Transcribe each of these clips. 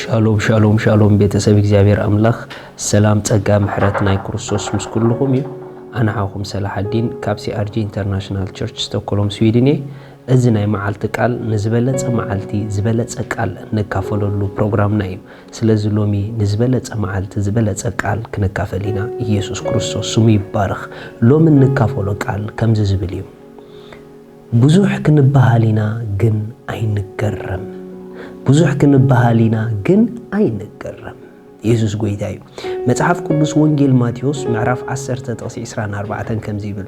ሻሎም ሻሎም ሻሎም ቤተሰብ እግዚአብሔር አምላኽ ሰላም ጸጋ ምሕረት ናይ ክርስቶስ ምስ ኩልኩም እዩ ኣናሓኹም ሰላሐዲን ካብ ሲአርጂ ኢንተርናሽናል ቸርች ስቶክሆልም ስዊድን እዚ ናይ መዓልቲ ቃል ንዝበለጸ መዓልቲ ዝበለጸ ቃል ንካፈለሉ ፕሮግራምና እዩ ስለዚ ሎሚ ንዝበለጸ መዓልቲ ዝበለጸ ቃል ክንካፈሊና ኢየሱስ ክርስቶስ ስሙ ይባረኽ ሎሚ ንካፈሎ ቃል ከምዚ ዝብል እዩ ብዙሕ ክንባሃሊና ግን ኣይንገረም ብዙሕ ክንባሃሊና ግን ኣይንገረም ኢየሱስ ጎይታ እዩ መጽሐፍ ቅዱስ ወንጌል ማቴዎስ ምዕራፍ 10 ጥቅስ 24 ከምዚ ይብል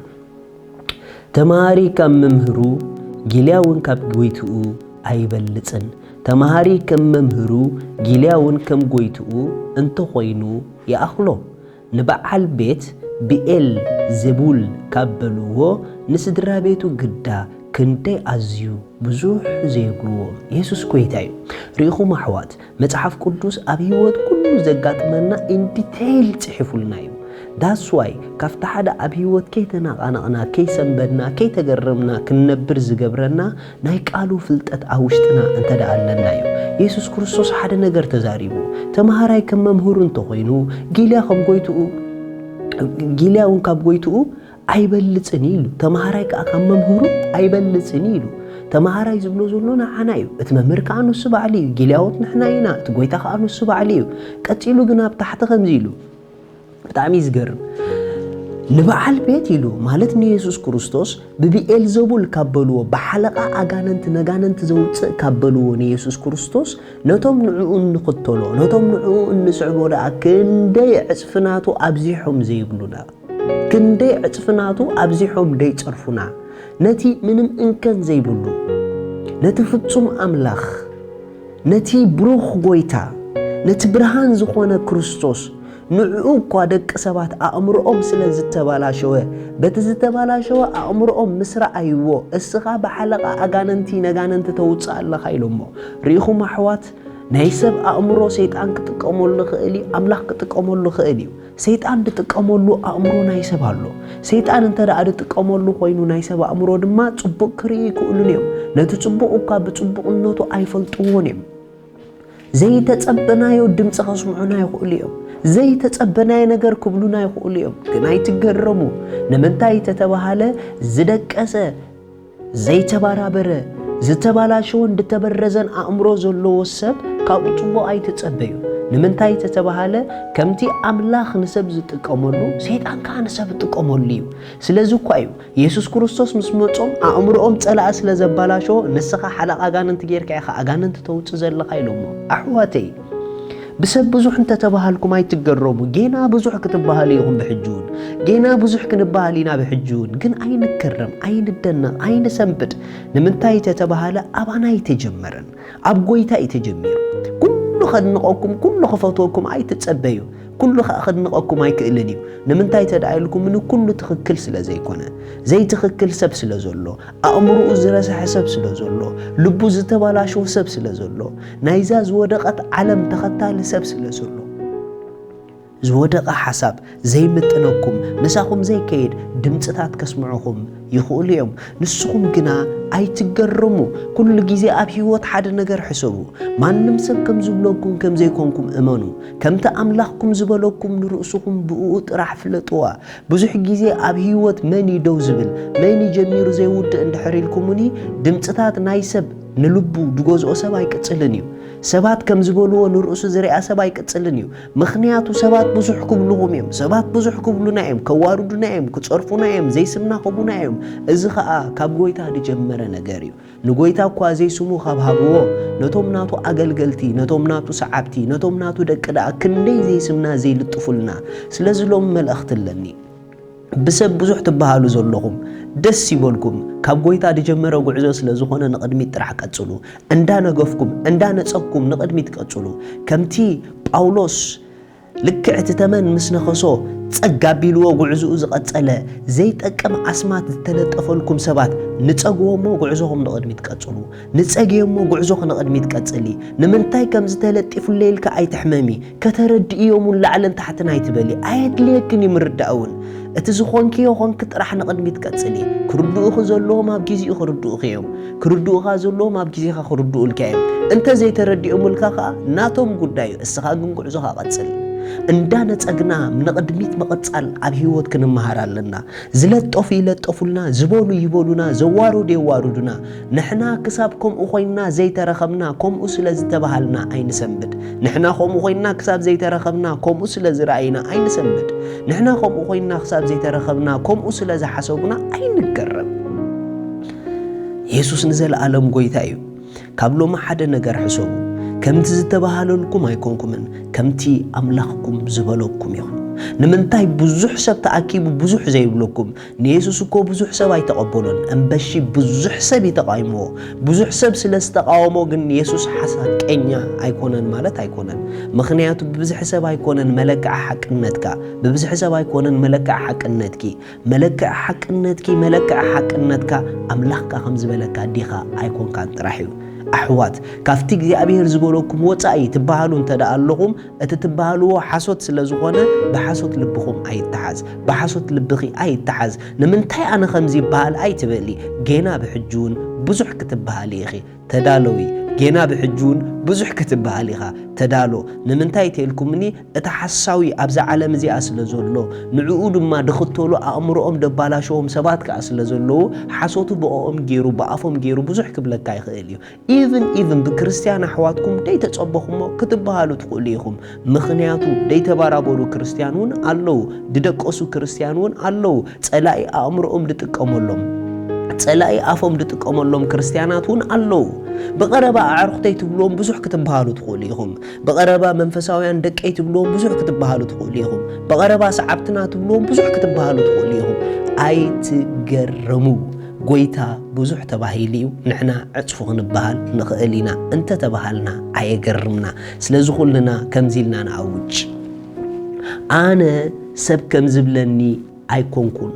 ተማሃሪ ከም መምህሩ ጊልያውን ካብ ጎይትኡ ኣይበልጽን ተማሃሪ ከም መምህሩ ጊልያውን ከም ጎይትኡ እንተኾይኑ ይኣኽሎ ንበዓል ቤት ብኤል ዘቡል ካብልዎ ንስድራ ቤቱ ግዳ ክንደይ ኣዝዩ ብዙሕ ዘይብልዎ ኢየሱስ ጎይታ እዩ ሪኢኹም ኣሕዋት መጽሐፍ ቅዱስ ኣብ ህይወት ኩሉ ዘጋጥመና ኢን ዲቴይል ጽሒፉልና እዩ That's why ካብታ ሓደ ኣብ ህይወት ከይተናቃናቅና ከይሰንበድና ከይተገረምና ክንነብር ዝገብረና ናይ ቃሉ ፍልጠት ኣብ ውሽጥና እንተዳኣለና እዩ ኢየሱስ ክርስቶስ ሓደ ነገር ተዛሪቡ ተማሃራይ ከም መምህሩ እንተኾይኑ ጊልያውን ካብ ጎይትኡ ኣይበልጽን ኢሉ ተማሃራይ ካብ መምህሩ ኣይበልጽን ኢሉ ተማሃራይ ዝብሎ ዘሎ ንዓና እዩ እቲ መምህር ከዓ ንሱ በዓል እዩ ጊልያዎት ንሕና ኢና እቲ ጎይታ ከዓ ንሱ በዓል እዩ ቀፂሉ ግን ኣብ ታሕቲ ከምዚ ኢሉ በጣም ይዝገርም ንበዓል ቤት ኢሉ ማለት ንኢየሱስ ክርስቶስ ብቢኤል ዘቡል ካብልዎ በሓለቃ ኣጋነንት ነጋነንት ዘውፅእ ካብልዎ ንኢየሱስ ክርስቶስ ነቶም ንዕኡ ንኽተሎ ነቶም ንዕኡ እንስዕቦ ደኣ ክንደይ ዕፅፍናቱ ኣብዚሖም ዘይብሉና ክንደይ ዕፅፍናቱ ኣብዚሖም ደይፀርፉና ነቲ ምንም እንከን ዘይብሉ ነቲ ፍጹም ኣምላኽ ነቲ ብሩኽ ጎይታ ነቲ ብርሃን ዝኾነ ክርስቶስ ንዕኡ እኳ ደቂ ሰባት ኣእምሮኦም ስለ ዝተባላሸወ በቲ ዝተባላሸወ ኣእምሮኦም ምስራኣይዎ እስኻ በሓለቃ ኣጋነንቲ ነጋነንቲ ተውፅእ ኣለኻ ኢሎሞ ሪኢኹም ኣሕዋት ናይ ሰብ ኣእምሮ ሰይጣን ክጥቀመሉ ክእል እዩ ኣምላኽ ክጥቀመሉ ክእል እዩ ሰይጣን ዝጥቀመሉ ኣእምሮ ናይ ሰብ ኣሎ ሰይጣን እንተደኣ ዝጥቀመሉ ኮይኑ ናይ ሰብ ኣእምሮ ድማ ጽቡቕ ክርኢ ይክእሉን እዮም ነቲ ጽቡቕ እኳ ብጽቡቕነቱ ኣይፈልጥዎን እዮም ዘይተጸበናዮ ድምፂ ከስምዑና ይኽእሉ እዮም ዘይተጸበናዮ ነገር ክብሉና ይኽእሉ እዮም ግን ኣይትገረሙ ንምንታይ ተተባሃለ ዝደቀሰ ዘይተባራበረ ዝተባላሸውን ዝተበረዘን ኣእምሮ ዘለዎ ሰብ ካብ ጽቡቕ ኣይትጸበዩ ንምንታይ ተተባሃለ ከምቲ ኣምላኽ ንሰብ ዝጥቀመሉ ሰይጣን ከዓ ንሰብ ዝጥቀመሉ እዩ ስለዚ እኳ እዩ ኢየሱስ ክርስቶስ ምስ መጾም ኣእምሮኦም ጸላእ ስለ ዘባላሸዎ ንስኻ ሓለቃ ኣጋነንቲ ጌርካ ኢኻ ኣጋነንቲ ተውፅእ ዘለኻ ኢሎሞ ኣሕዋተይ بسب بزوح انت تباهلكم اي تقربوا جينا بزوح كتباهل يهم بحجون جينا بزوح كنباهلينا بحجون كن اي نكرم اي ندنا اي نسنبت نمنتاي تتباهل ابانا يتجمرن ابقويتا يتجمر كل خدنقكم كل خفوتكم اي تتصبيو كل خدنقكم اي كإلنيو نمنتاي تدعيلكم منو كل تخكل سلا زي كونه زي تخكل سب سلا زولو أمرو زرس حسب سلا زولو لبو زتبالاشو سب سلا زولو نايزا زودقت علم تختال سب سلا زولو زودق حساب زي متنكم مساكم زي كيد دمصتات كسمعكم يخول يوم نسكم جنا اي تجرمو كل جزء اب هيوت حد نجر حسبو ما نمسك كم زبلوكم كم زيكونكم امنوا كم تاملاحكم زبلوكم لرؤسكم بقوت راح فلطوا بزح جزء اب هيوت ماني دوزبل ماني جمير زي ود اندحريلكمني دمصتات نايسب نلبو دغوزو سباي قصلنيو سبات كم زبلوا نرؤس زريا سباي قصلنيو مخنياتو سبات بزح كبلهم يم سبات بزح كبلنا يم كواردنا يم كصرفنا يم زي سمنا خبونا يم እዚ ከዓ ካብ ጎይታ ጀመረ ነገር እዩ ንጎይታ እኳ ዘይስሙ ካብ ሃብዎ ነቶም ናቱ አገልገልቲ ነቶም ናቱ ሰዓብቲ ነቶም ናቱ ደቅዳ ክንደይ ዘይስምና ዘይልጥፉልና ስለዚ ሎም መልእኽት ኣለኒ ብሰብ ብዙሕ ትባሃሉ ዘለኹም ደስ ይበልኩም ካብ ጎይታ ጀመረ ጉዕዞ ስለዝኾነ ንቅድሚት ጥራሕ ቀጽሉ እንዳነገፍኩም እንዳነጸኩም ንቅድሚት ቀጽሉ ከምቲ ጳውሎስ ልክዕት ተመን ምስነኸሶ ጸጋቢልዎ ጉዕዞኡ ዝቀጸለ ዘይጠቀም አስማት ዝተለጠፈልኩም ሰባት ንጸግዎሞ ጉዕዞኹም ንቅድሚት ቀጽሉ ንጸግየሞ ጉዕዞኹ ንቅድሚት ቀጽሊ ንምንታይ ከም ዝተለጢፉ ሌልካ ኣይትሕመሚ ከተረድኢዮም ላዕለን ታሕተን ኣይትበሊ ኣየድልየክን ይምርዳውን اتزخونك يخونك ترح نقدمي تقصلي كردوخ زلهم اب غيزي خردوخ يوم كردوخ زلهم اب غيزي خردو الكايم انت زي تردي املكا ناتهم غداي اسخا غنغعزو قصل እንዳነ ጸግና ምንቅድሚት መቀጻል ኣብ ህይወት ክንመሃር ኣለና ዝለጥፍ ይለጥፉልና ዝበሉ ይበሉና ዘዋሩ ደዋሩዱና ንሕና ክሳብ ከምኡ ኮይና ዘይተረኸብና ከምኡ ስለ ዝተባሃልና ኣይንሰንብድ ንሕና ከምኡ ኮይና ክሳብ ዘይተረኸብና ከምኡ ስለ ዝራእይና ኣይንሰንብድ ንሕና ከምኡ ኮይና ክሳብ ዘይተረኸብና ከምኡ ስለ ዝሓሰብና ኣይንገረም ኢየሱስ ንዘለዓለም ጎይታ እዩ ካብሎም ሓደ ነገር ሕሰቡ كمتي زتباهللكم أيكونكمن كمتي أملاككم زبالكم يخون نمنتاي بزح سب تأكيب بزح زي بلوكم نيسوس كو بزح سب يتقبلون أمبشي بزح سب يتقايمو بزح سب سلستقاومو جن يسوس حسا كينيا أيكونن مالت أيكونن مخنياتو ببزح سب أيكونن ملك حق النتكا ببزح سب أيكونن ملك حق النتكي ملك حق النتكي ملك حق النتكا أملاك خمس ملك ديخا أيكون كانت راحيو أحوات كافتي እግዚአብሔር ዝጎለኩም ወጻኢ ትባሃሉ እንተዳአለኹም እትትባሃሉ ሓሶት ስለዝኾነ በሓሶት ልብኹም ኣይተሓዝ በሓሶት ልብኺ ኣይተሓዝ ንምንታይ ኣነ ከምዚ ይባሃል ኣይትበሊ ጌና ብሕጁን ብዙሕ ክትባሃል ኢኺ ተዳለዊ ጌና ብሕጁን ብዙሕ ክትባሃል ኢኻ ተዳሎ ንምንታይ ተልኩምኒ እታ ሓሳዊ ኣብዛ ዓለም እዚኣ ስለ ዘሎ ንዕኡ ድማ ድኽተሉ ኣእምሮኦም ደባላሾም ሰባት ከ ስለ ዘሎ ሓሶቱ በኦም ገይሩ በኣፎም ገይሩ ብዙሕ ክብለካ ይኽእል እዩ ኢቭን ብክርስቲያን ኣሕዋትኩም ደይ ተጸበኹሞ ክትባሃሉ ትኽእሉ ኢኹም ምኽንያቱ ደይ ተባራበሉ ክርስቲያን እውን ኣለዉ ድደቀሱ ክርስቲያን እውን ኣለዉ ጸላኢ ኣእምሮኦም ድጥቀመሎም ጸላኢ ኣፎም ድጥቀመሎም ክርስቲያናቱን ኣለዉ بقرب أعرقتي تبلون بزح كتبهالو تقوليهم بقرب منفساويان دقي تبلون بزح كتبهالو تقوليهم بقرب صعبتنا تبلون بزح كتبهالو تقوليهم أي تجرمو قويتا بزح تبهيليو نحنا عطفو نبهال نخلينا انت تبهالنا أي جرمنا سلازخلنا كمزيلنا نعوج أنا سب كمزبلني أي كونكون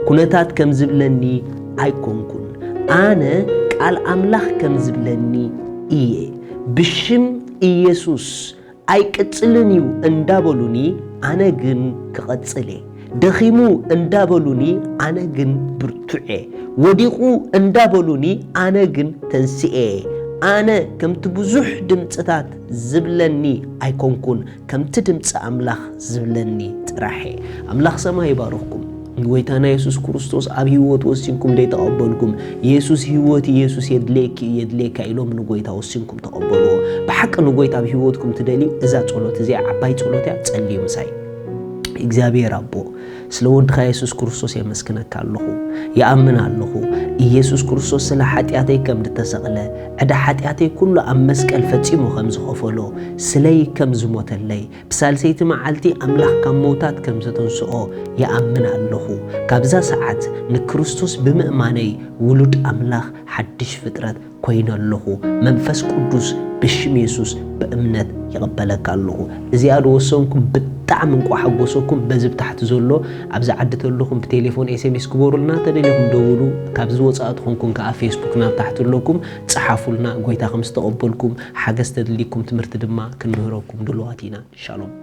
كنتات كمزبلني أي كونكون أنا قال أملاك كم زبلني إيه بشم إيسوس أي كتسلنيو اندابلوني أنا جن كقتسلي دخيمو اندابلوني أنا جن برتوعي وديقو اندابلوني أنا جن تنسئي أنا كم تبزح دمتات زبلني أي كونكون كم تدمت أملاك زبلني تراحي أملاك سما يبارككم ويتانا يسوس كريستوس أبي هوت وسينكم دي تقبلكم يسوس هوت يسوس يدليك إلو من ويتا وسينكم تقبلوه بحق أنه ويتا أبي هوتكم تدليو إذا تقولوا تزيع عباي تقولوا تسألي مساي إجابي ربو سلود خا يسوس كريستوس يمسكنك الله يأمن الله يسوس كريستوس سلا حتياتي كم دتسقله أدا حتياتي كله أمسك الفتيمو خمس خفلو سلي كم زموت اللي بسالسيت معلتي أملاك كم موتات كم زتنسؤه يأمن الله كابزا ساعات نكريستوس بمأماني ولد أملاك حدش فترات كوين الله منفس قدوس بشم يسوس بأمنت يقبلك الله زيادة وصونكم بتعمل وحبوسكم بزب تحت زلو أبزع عدت لكم بتليفون SMS كبروا لنا تدليكم دولو كابزو وصاتكم كا فيسبوك ناب تحت لكم تصحفوا لنا قويتا خمس تقبلكم حاجة استدليكم تمرت دما كنهركم دلواتينا شالوم